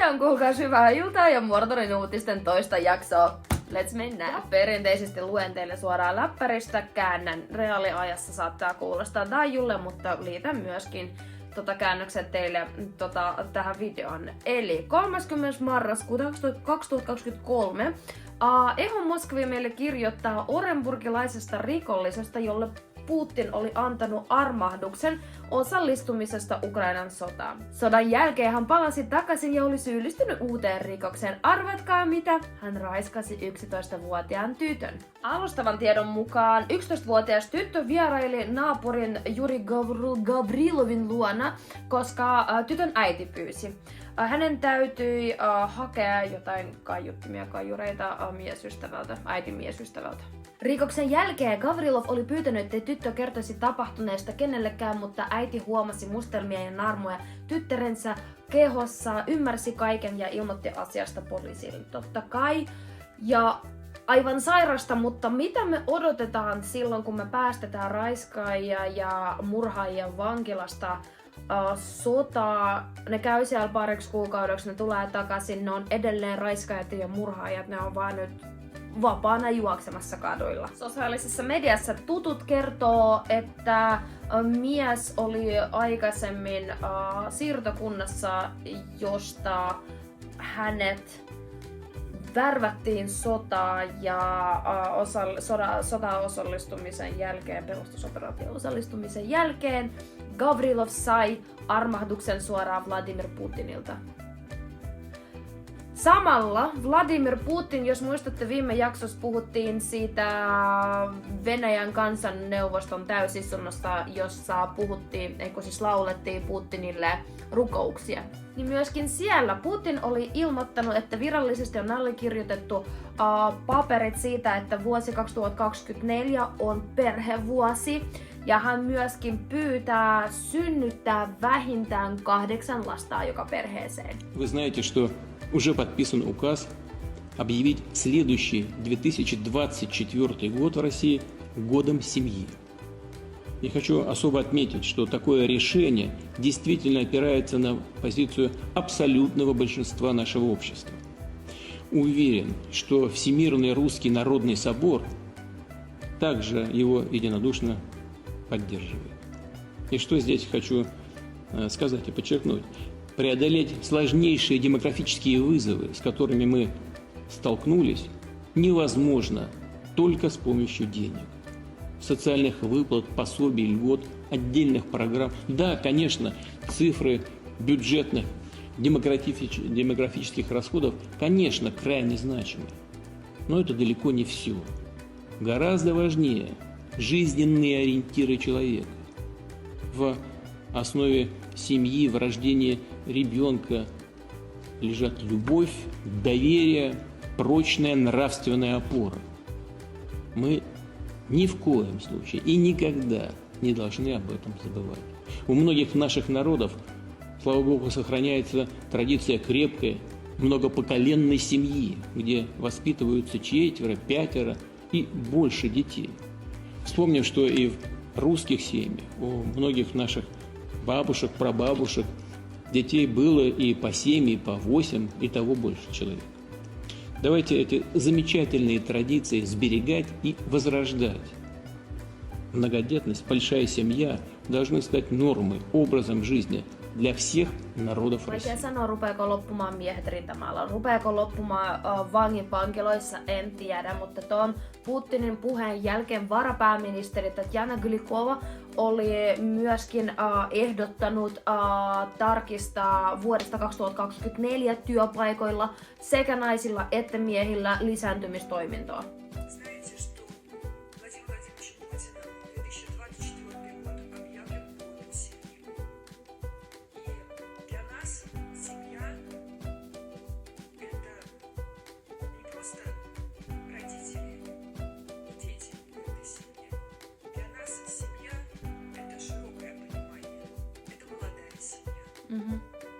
Se on kuulkaas hyvää iltaa ja Mordoriin uutisten toista jaksoa. Let's mennään. Perinteisesti luen teille suoraan läppäristä, käännän reaaliajassa, saattaa kuulostaa Daijulle, mutta liitän myöskin käännökset teille tähän videoon. Eli 30. marraskuuta 2023 Eho Moskvi meille kirjoittaa orenburgilaisesta rikollisesta, jolle Putin oli antanut armahduksen osallistumisesta Ukrainan sotaan. Sodan jälkeen hän palasi takaisin ja oli syyllistynyt uuteen rikokseen. Arvatkaa mitä? Hän raiskasi 11-vuotiaan tytön. Alustavan tiedon mukaan 11-vuotias tyttö vieraili naapurin Juri Gavrilovin luona, koska tytön äiti pyysi. Hänen täytyi hakea jotain kaiuttimia, kaijureita äidin miesystävältä. Rikoksen jälkeen Gavrilov oli pyytänyt, ettei tyttö kertoisi tapahtuneesta kenellekään, mutta äiti huomasi mustelmia ja naarmuja tyttärensä kehossa, ymmärsi kaiken ja ilmoitti asiasta poliisille. Totta kai. Ja aivan sairasta, mutta mitä me odotetaan silloin, kun me päästetään raiskaajia ja murhaajia vankilasta sotaa? Ne käy siellä pariksi kuukaudeksi, ne tulee takaisin, ne on edelleen raiskaajat ja murhaajat, ne on vaan nyt vapaana juoksemassa kaduilla. Sosiaalisessa mediassa tutut kertoo, että mies oli aikaisemmin siirtokunnassa, josta hänet värvättiin sotaan ja sotaan osallistumisen jälkeen, pelastusoperaation osallistumisen jälkeen, Gavrilov sai armahduksen suoraan Vladimir Putinilta. Samalla Vladimir Putin, jos muistatte viime jaksossa puhuttiin siitä Venäjän kansanneuvoston täysistunnosta, jossa laulettiin Putinille rukouksia. Niin myöskin siellä Putin oli ilmoittanut, että virallisesti on allekirjoitettu paperit siitä, että vuosi 2024 on perhevuosi. Ja hän myöskin pyytää synnyttää vähintään 8 lasta joka perheeseen. Вы знаете, что уже подписан указ объявить следующий 2024 год в России годом семьи. Я хочу особо отметить, что такое решение действительно опирается на позицию абсолютного большинства нашего общества. Уверен, что Всемирный Русский Народный Собор также его единодушно поддерживает. И что здесь хочу сказать и подчеркнуть. Преодолеть сложнейшие демографические вызовы, с которыми мы столкнулись, невозможно только с помощью денег. Социальных выплат, пособий, льгот, отдельных программ. Да, конечно, цифры бюджетных демографических расходов, конечно, крайне значимы. Но это далеко не все. Гораздо важнее жизненные ориентиры человека. В основе семьи, в рождении ребенка лежат любовь, доверие, прочная нравственная опора. Мы ни в коем случае и никогда не должны об этом забывать. У многих наших народов, слава Богу, сохраняется традиция крепкой, многопоколенной семьи, где воспитываются 4, 5 и больше детей. Вспомним, что и в русских семьях, у многих наших бабушек, прабабушек детей было и по 7, и по 8, и того больше человек. Давайте эти замечательные традиции сберегать и возрождать. Многодетность, большая семья должны стать нормой, образом жизни для всех народов России. Vaikea sanoa, rupeeko loppumaan miehet rintamalla. Rupeeko loppumaan vangin vankiloissa, en tiedä, mutta tuon Putinin puheen jälkeen varapääministeri Tatjana Glikova oli myöskin ehdottanut tarkistaa vuodesta 2024 työpaikoilla sekä naisilla että miehillä lisääntymistoimintoa.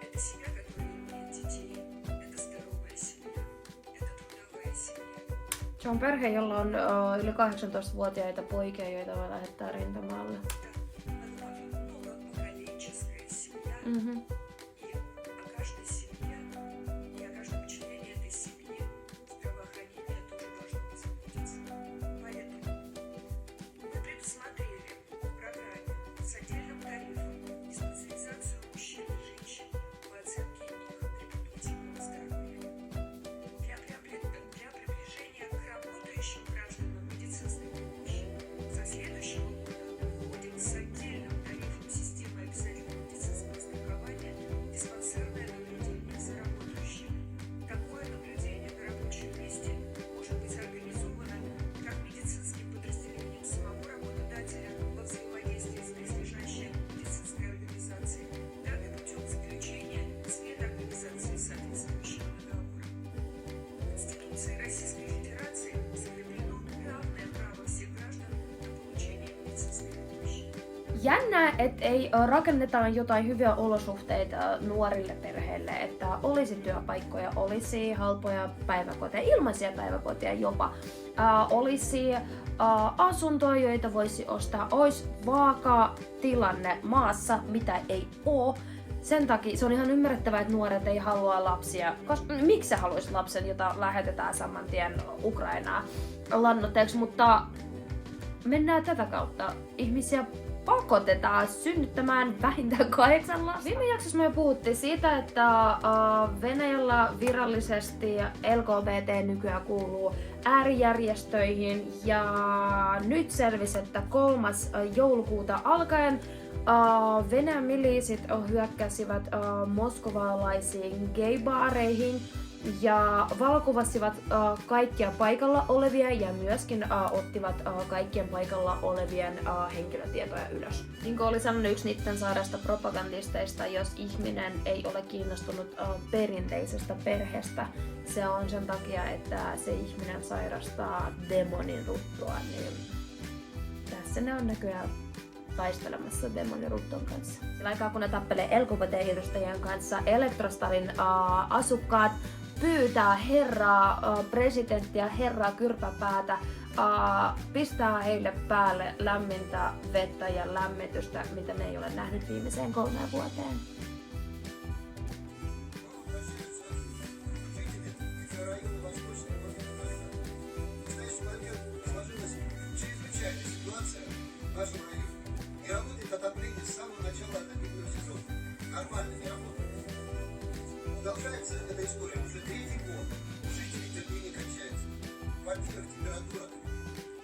Это семья, которая имеет детей. Это здоровая семья. Это трудовая семья. Se on perhe, jolla on yli 18-vuotiaita poikia, joita voi lähettää rintamalle. Многопоколенческая семья. И каждой семье jännää, että ei rakennetaan jotain hyviä olosuhteita nuorille perheille, että olisi työpaikkoja, olisi halpoja päiväkoteja, ilmaisia päiväkoteja jopa, olisi asuntoja, joita voisi ostaa, olisi vaaka tilanne maassa, mitä ei oo. Sen takia se on ihan ymmärrettävää, että nuoret ei halua lapsia. Miksi sä haluaisit lapsen, jota lähetetään saman tien Ukrainaan lannoitteeksi, mutta mennään tätä kautta. Ihmisiä pakotetaan synnyttämään vähintään 8 lasta. Viime jaksossa me puhuttiin siitä, että Venäjällä virallisesti LGBT nykyään kuuluu äärijärjestöihin ja nyt selvisi, että 3. joulukuuta alkaen Venäjän miliisit hyökkäsivät moskovalaisiin gaybaareihin ja valokuvasivat kaikkia paikalla olevia ja myöskin ottivat kaikkien paikalla olevien henkilötietoja ylös. Niin kuin oli sanonut yksi niiden sairaista propagandisteista, jos ihminen ei ole kiinnostunut perinteisestä perheestä, se on sen takia, että se ihminen sairastaa demonin ruttoa, niin tässä ne on näköjään taistelemassa demonirutton kanssa. Sillä aikaa kun ne tappelee LGBT-edustajien kanssa, Elektrostalin asukkaat pyytää herraa presidenttiä, herraa kyrpäpäätä, pistää heille päälle lämmintä vettä ja lämmitystä, mitä ne ei ole nähnyt viimeiseen 3 vuoteen. Не работает отопление с самого начала отопительного сезона. Нормально не работает. Продолжается эта история уже 3-й год. У жителей терпение кончается. В квартирах температура,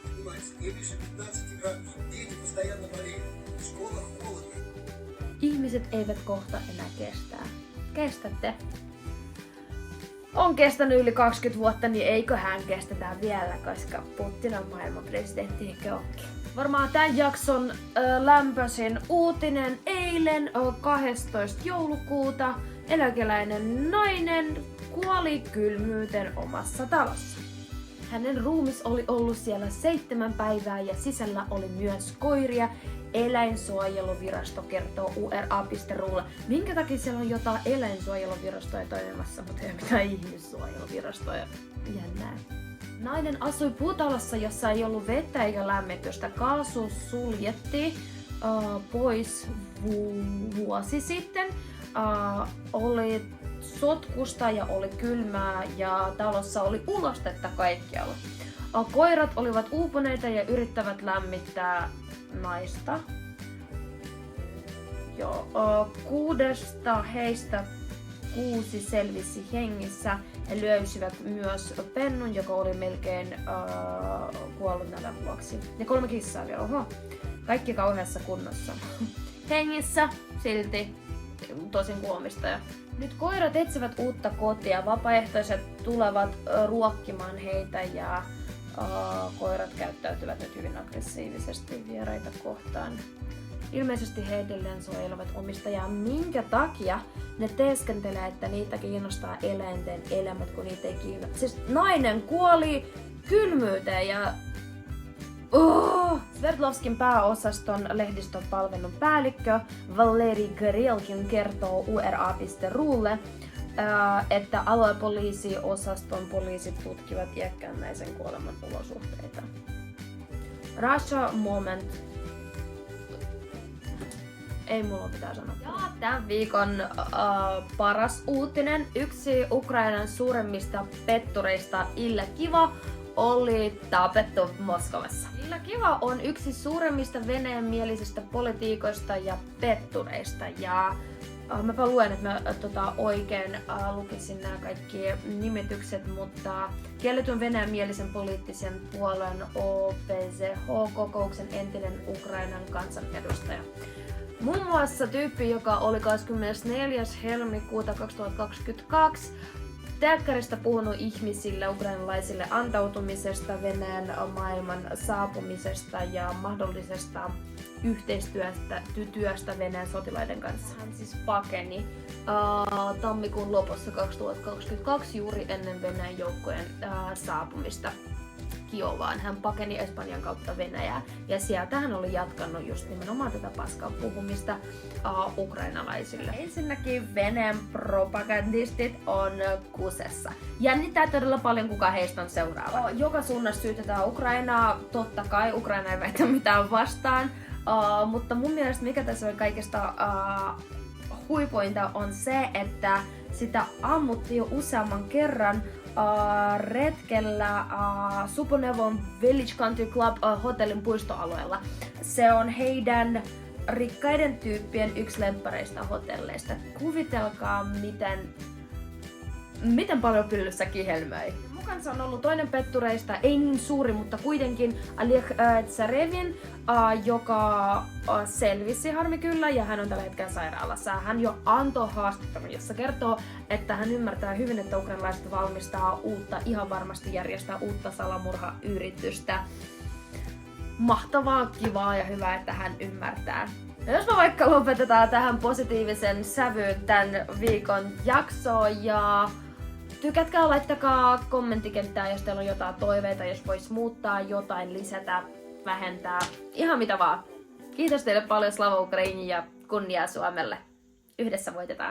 понимаете, не выше 15 градусов. Дети постоянно болеют. В школах холодно. Ihmiset eivät kohta enää kestää. Kestätte? On kestänyt yli 20 vuotta, niin eiköhän kestetään vielä, koska Putin on maailman presidentti eikä onkin. Varmaan tämän jakson lämpöisin uutinen eilen 12. joulukuuta. Eläkeläinen nainen kuoli kylmyyteen omassa talossa. Hänen ruumis oli ollut siellä 7 päivää ja sisällä oli myös koiria. Eläinsuojeluvirasto kertoo URA.rulle. Minkä takia siellä on jotain eläinsuojeluvirastoja toimimassa, mutta ei mitään ihmissuojeluvirastoja. Jännää. Nainen asui puutalossa, jossa ei ollut vettä eikä lämmitystä. Kaasu suljettiin pois vuosi sitten. Oli sotkusta ja oli kylmää ja talossa oli ulostetta kaikkialla. Koirat olivat uupuneita ja yrittävät lämmittää naista. 6 heistä 6 selvisi hengissä. He löysivät myös pennun, joka oli melkein kuollut nälän vuoksi. Ja 3 kissaa vielä, oho. Kaikki kauheassa kunnossa. Hengissä, silti tosin kuomistaja. Nyt koirat etsivät uutta kotia. Vapaaehtoiset tulevat ruokkimaan heitä ja koirat käyttäytyvät nyt hyvin aggressiivisesti vieraita kohtaan. Ilmeisesti he edelleen suojelevat omistajaa. Minkä takia ne teeskentelee, että niitä kiinnostaa eläinten elämät, kun niitä ei kiinnostaa? Siis nainen kuoli kylmyyteen ja Sverdlovskin pääosaston lehdistöpalvelun päällikkö Valeri Garelkin kertoo URA.rulle, että aluepoliisiosaston poliisit tutkivat iäkkään naisen kuoleman olosuhteita. Russia Moment. Ei mulla ole mitään sanoa. Ja tämän viikon paras uutinen. Yksi Ukrainan suuremmista pettureista, Illa Kiva, oli tapettu Moskovassa. Illa Kiva on yksi suuremmista venäjänmielisistä politiikoista ja pettureista. Ja mäpä luen, että mä oikein lukisin nämä kaikki nimitykset, mutta kielletyn venäjänmielisen poliittisen puolen OPZH-kokouksen entinen Ukrainan kansanedustaja. Muun muassa tyyppi, joka oli 24. helmikuuta 2022 telkkarista puhunut ihmisille, ukrainalaisille antautumisesta, Venäjän maailman saapumisesta ja mahdollisesta yhteistyöstä Venäjän sotilaiden kanssa. Hän siis pakeni tammikuun lopussa 2022 juuri ennen Venäjän joukkojen saapumista. Kiovaan. Hän pakeni Espanjan kautta Venäjää. Ja sieltä hän oli jatkanut just nimenomaan tätä paskaa puhumista ukrainalaisille. Ensinnäkin Venäjän propagandistit on kusessa. Jännittää todella paljon, kuka heistä on seuraava. Joka suunnassa syytetään Ukrainaa. Totta kai Ukraina ei väitä mitään vastaan. Mutta mun mielestä mikä tässä on kaikista huipointa on se, että sitä ammuttiin jo useamman kerran retkellä Suponevon Village Country Club hotellin puistoalueella. Se on heidän rikkaiden tyyppien yksi lemppareista hotelleista. Kuvitelkaa miten paljon pyllyssä kihelmöi. Mukansa on ollut toinen pettureista, ei niin suuri, mutta kuitenkin Oleg Tsarevin, joka selvisi harmi kyllä ja hän on tällä hetkellä sairaalassa. Hän jo antoi haastattelun, jossa kertoo, että hän ymmärtää hyvin, että ukrainalaiset valmistaa ihan varmasti järjestää uutta salamurhayritystä. Mahtavaa, kivaa ja hyvää, että hän ymmärtää. Ja jos me vaikka lopetetaan tähän positiivisen sävyyn tämän viikon jaksoon ja tykätkää, laittakaa kommenttikenttään, jos teillä on jotain toiveita, jos vois muuttaa jotain, lisätä, vähentää, ihan mitä vaan. Kiitos teille paljon, Slava Ukraini ja kunniaa Suomelle. Yhdessä voitetaan.